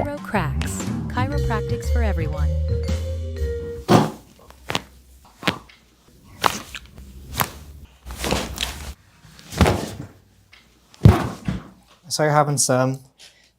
Chiro cracks. Chiropractics for everyone. So you're having some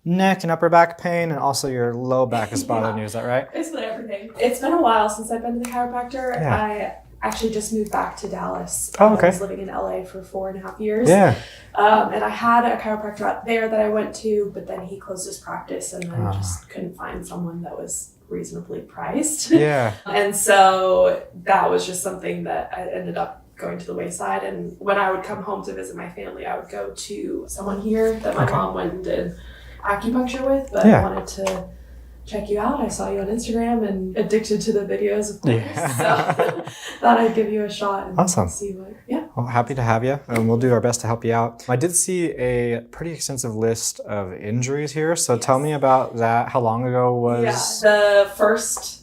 neck and upper back pain, and also your low back is bothering you, is that right? Basically everything. It's been a while since I've been to the chiropractor. Yeah. I actually just moved back to Dallas. Oh, okay. I was living in LA for 4.5 years. Yeah. And I had a chiropractor out there that I went to, but then he closed his practice and then just couldn't find someone that was reasonably priced. Yeah. And so that was just something that I ended up going to the wayside. And when I would come home to visit my family, I would go to someone here that my mom went and did acupuncture with, but I wanted to check you out. I saw you on Instagram and addicted to the videos, of course. So thought I'd give you a shot and see what, Well, happy to have you, and we'll do our best to help you out. I did see a pretty extensive list of injuries here, so tell me about that. How long ago was... Yeah, the first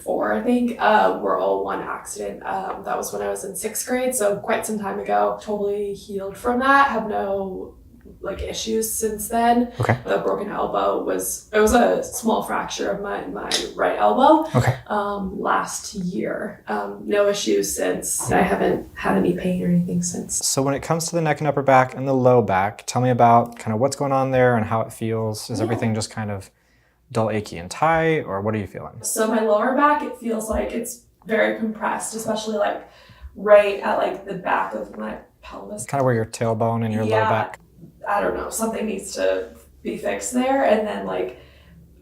4, I think, were all one accident. That was when I was in 6th grade, so quite some time ago. Totally healed from that. Have no issues since then. Okay. The broken elbow was a small fracture of my right elbow. Okay. Last year. No issues since. I haven't had any pain or anything since. So when it comes to the neck and upper back and the low back, tell me about kind of what's going on there and how it feels. Is everything just kind of dull, achy, and tight, or what are you feeling? So my lower back, it feels like it's very compressed, especially right at the back of my pelvis. Kind of where your tailbone and your low back. I don't know, something needs to be fixed there. And then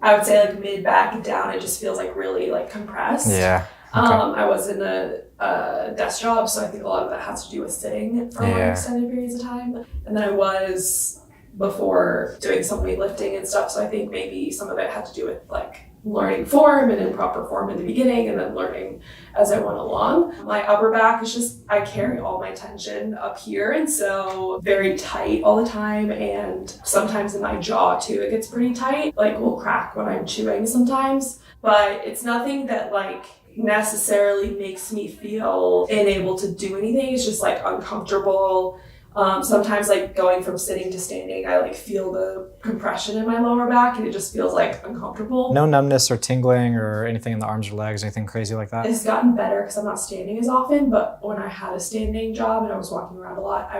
I would say mid back down, it just feels really compressed. Yeah. Okay. I was in a desk job, so I think a lot of that has to do with sitting for long extended periods of time. And then I was before doing some weightlifting and stuff, so I think maybe some of it had to do with learning form and improper form in the beginning and then learning as I went along. My upper back is just, I carry all my tension up here, and so very tight all the time, and sometimes in my jaw too it gets pretty tight, will crack when I'm chewing sometimes, but it's nothing that necessarily makes me feel unable to do anything. It's just uncomfortable. Sometimes going from sitting to standing, I feel the compression in my lower back and it just feels uncomfortable. No numbness or tingling or anything in the arms or legs, anything crazy like that? It's gotten better because I'm not standing as often, but when I had a standing job and I was walking around a lot,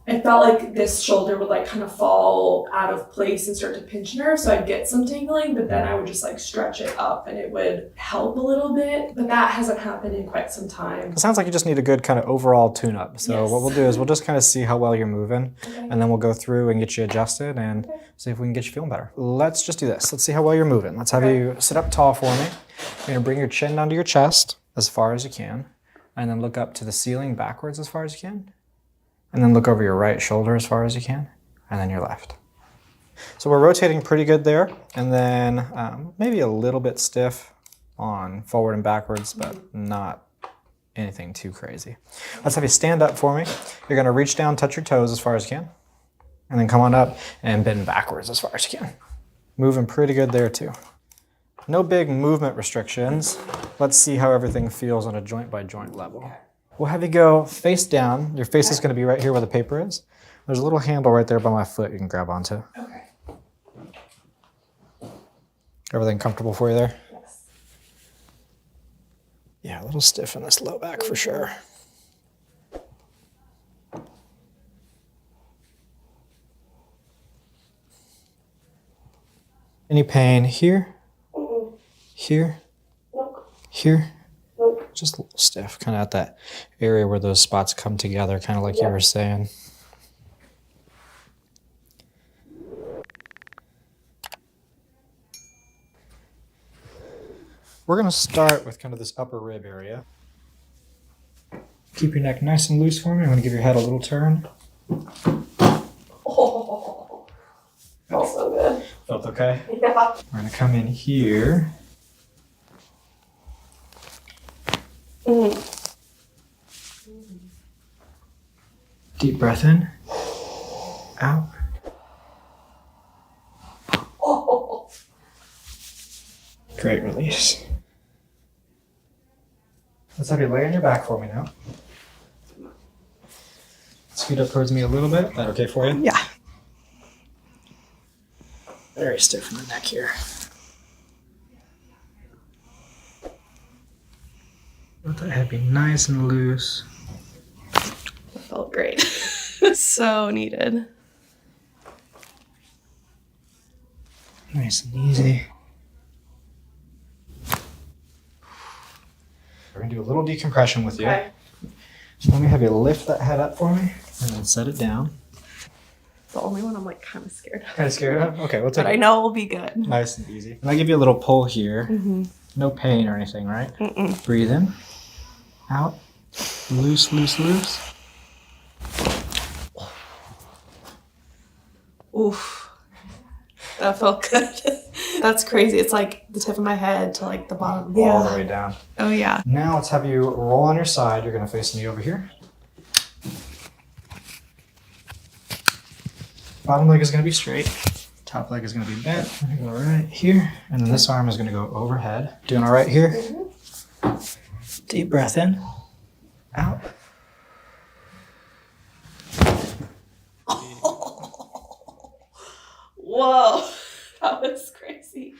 I felt like this shoulder would kind of fall out of place and start to pinch nerve, so I'd get some tingling, but then I would just stretch it up and it would help a little bit, but that hasn't happened in quite some time. It sounds like you just need a good kind of overall tune-up. So what we'll do is we'll just kind of see how well you're moving, and then we'll go through and get you adjusted and see if we can get you feeling better. Let's just do this. Let's see how well you're moving. Let's have you sit up tall for me. You're gonna bring your chin down to your chest as far as you can, and then look up to the ceiling backwards as far as you can. And then look over your right shoulder as far as you can, and then your left. So we're rotating pretty good there, and then maybe a little bit stiff on forward and backwards, but not anything too crazy. Let's have you stand up for me. You're gonna reach down, touch your toes as far as you can, and then come on up and bend backwards as far as you can. Moving pretty good there too. No big movement restrictions. Let's see how everything feels on a joint by joint level. We'll have you go face down. Your face is going to be right here where the paper is. There's a little handle right there by my foot you can grab onto. Okay. Everything comfortable for you there? Yes. Yeah, a little stiff in this low back for sure. Any pain here? Here? Here? Just a little stiff, kind of at that area where those spots come together, kind of like you were saying. We're going to start with kind of this upper rib area. Keep your neck nice and loose for me. I'm going to give your head a little turn. Oh, felt so good. Felt okay? Yeah. We're going to come in here. Deep breath in, out. Great release. Let's have you lay on your back for me now. Scoot up towards me a little bit. Is that okay for you? Yeah. There very stiff in the neck here. Let that head be nice and loose. That felt great. So needed. Nice and easy. We're gonna do a little decompression with you. Okay. So let me have you lift that head up for me and then set it down. The only one I'm like kind of scared of. Kind of scared of? Okay, we'll take But it. I know it will be good. Nice and easy. And I give you a little pull here. No pain or anything, right? Breathe in, out, loose, loose, loose. Oof. That felt good. That's crazy. It's like the tip of my head to like the bottom. All the way down. Oh yeah. Now let's have you roll on your side. You're gonna face me over here. Bottom leg is gonna be straight. Top leg is gonna be bent. I'm gonna go right here. And then this arm is gonna go overhead. Doing all right here? Deep breath in, out. Whoa. That was crazy.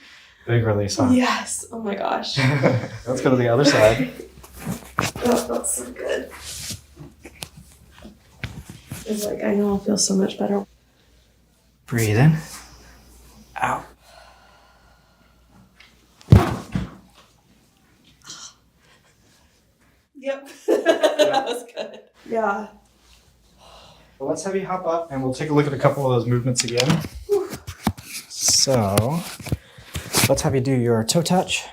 Big release, huh? Yes. Oh my gosh. Let's go to the other side. That felt so good. It's like, I know I'll feel so much better. Breathe in, out. Yep. That was good. Yeah. Well, let's have you hop up and we'll take a look at a couple of those movements again. So let's have you do your toe touch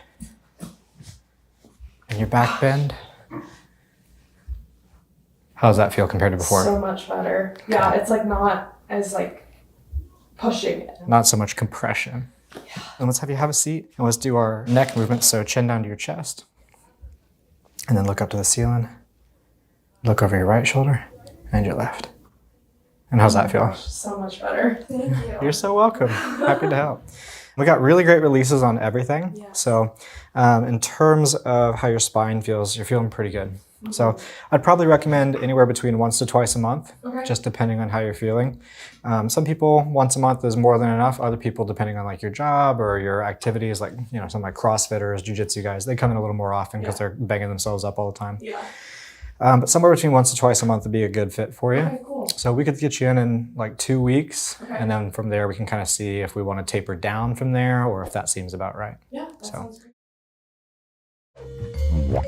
and your back bend. How does that feel compared to before? So much better. Yeah, it's like not as like pushing it. Not so much compression. Yeah. And let's have you have a seat and let's do our neck movement. So chin down to your chest and then look up to the ceiling. Look over your right shoulder and your left. And how's that feel? So much better. Thank you. You're so welcome. Happy to help. We got really great releases on everything. Yeah. So in terms of how your spine feels, you're feeling pretty good. So I'd probably recommend anywhere between once to twice a month, Okay. just depending on how you're feeling. Some people, once a month is more than enough. Other people, depending on like your job or your activities, like, you know, some like CrossFitters, jiu-jitsu guys, they come in a little more often because they're banging themselves up all the time. Yeah. But somewhere between once to twice a month would be a good fit for you. Okay, cool. So we could get you in like 2 weeks, Okay. and then from there we can kind of see if we want to taper down from there or if that seems about right. Yeah, that So. sounds great.